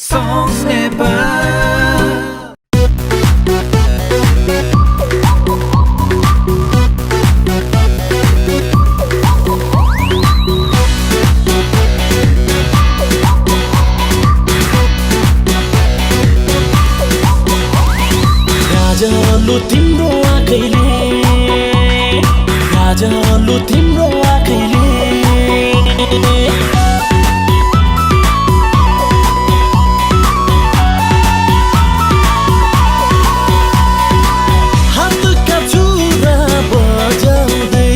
Songs never गाजलो तिम्रो आँखैले गाजलो तिम्रो आँखैले हातका चुरा बजाउँदै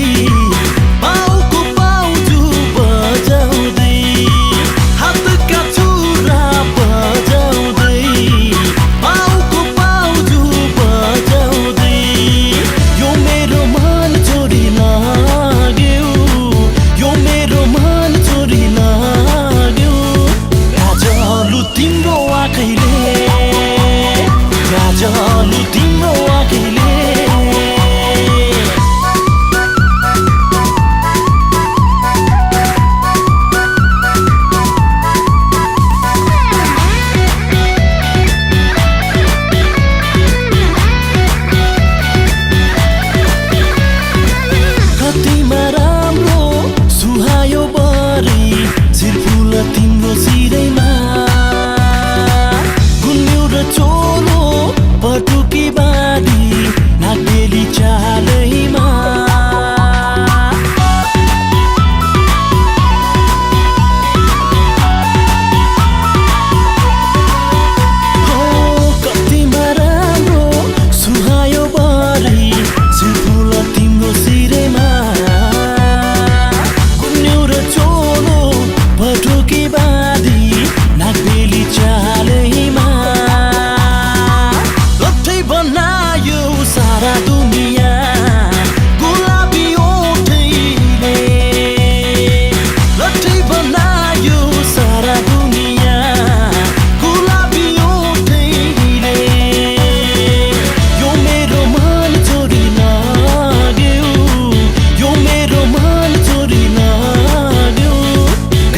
पाउको पाउजु बजाउँदै हातका चुरा बजाउँदै पाउको पाउजु बजाउँदै यो मेरो मन चोरी लाग्यो यो मेरो मन चोरी लाग्यो गाजलो तिम्रो आँखैले गाजलो तिम्रो आँखैले कतिमा राम्रो सुहायो बरी सिरफुल तिम्रो सिरैमा गुन्यु र चोलो पटुकी बाँधी नागबेली चालैमा कतिमा राम्रो सुहायो बरी सिरफुल तिम्रो सिरैमा गुन्यु र चोलो पटुकी बाँधी नागबेली चालैमा लट्ठै बनायो सारा दुनिया गुलाबी ओठैले लट्ठै बनायो सारा दुनिया गुलाबी ओठैले यो मेरो मन चोरी लाग्यो यो मेरो मन चोरी लाग्यो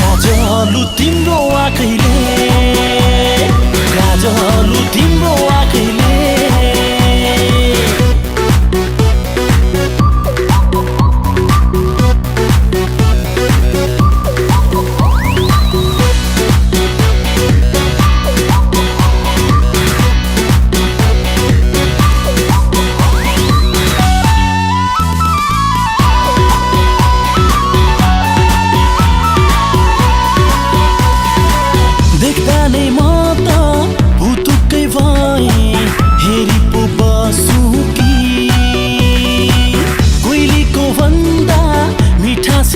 गाजलो तिम्रो आँखैले गाजलो तिम्रो आँखैले देख्दा नै म त भुतुक्कै भएँ हेरी पो बसु कि कोइलीको भन्दा मिठास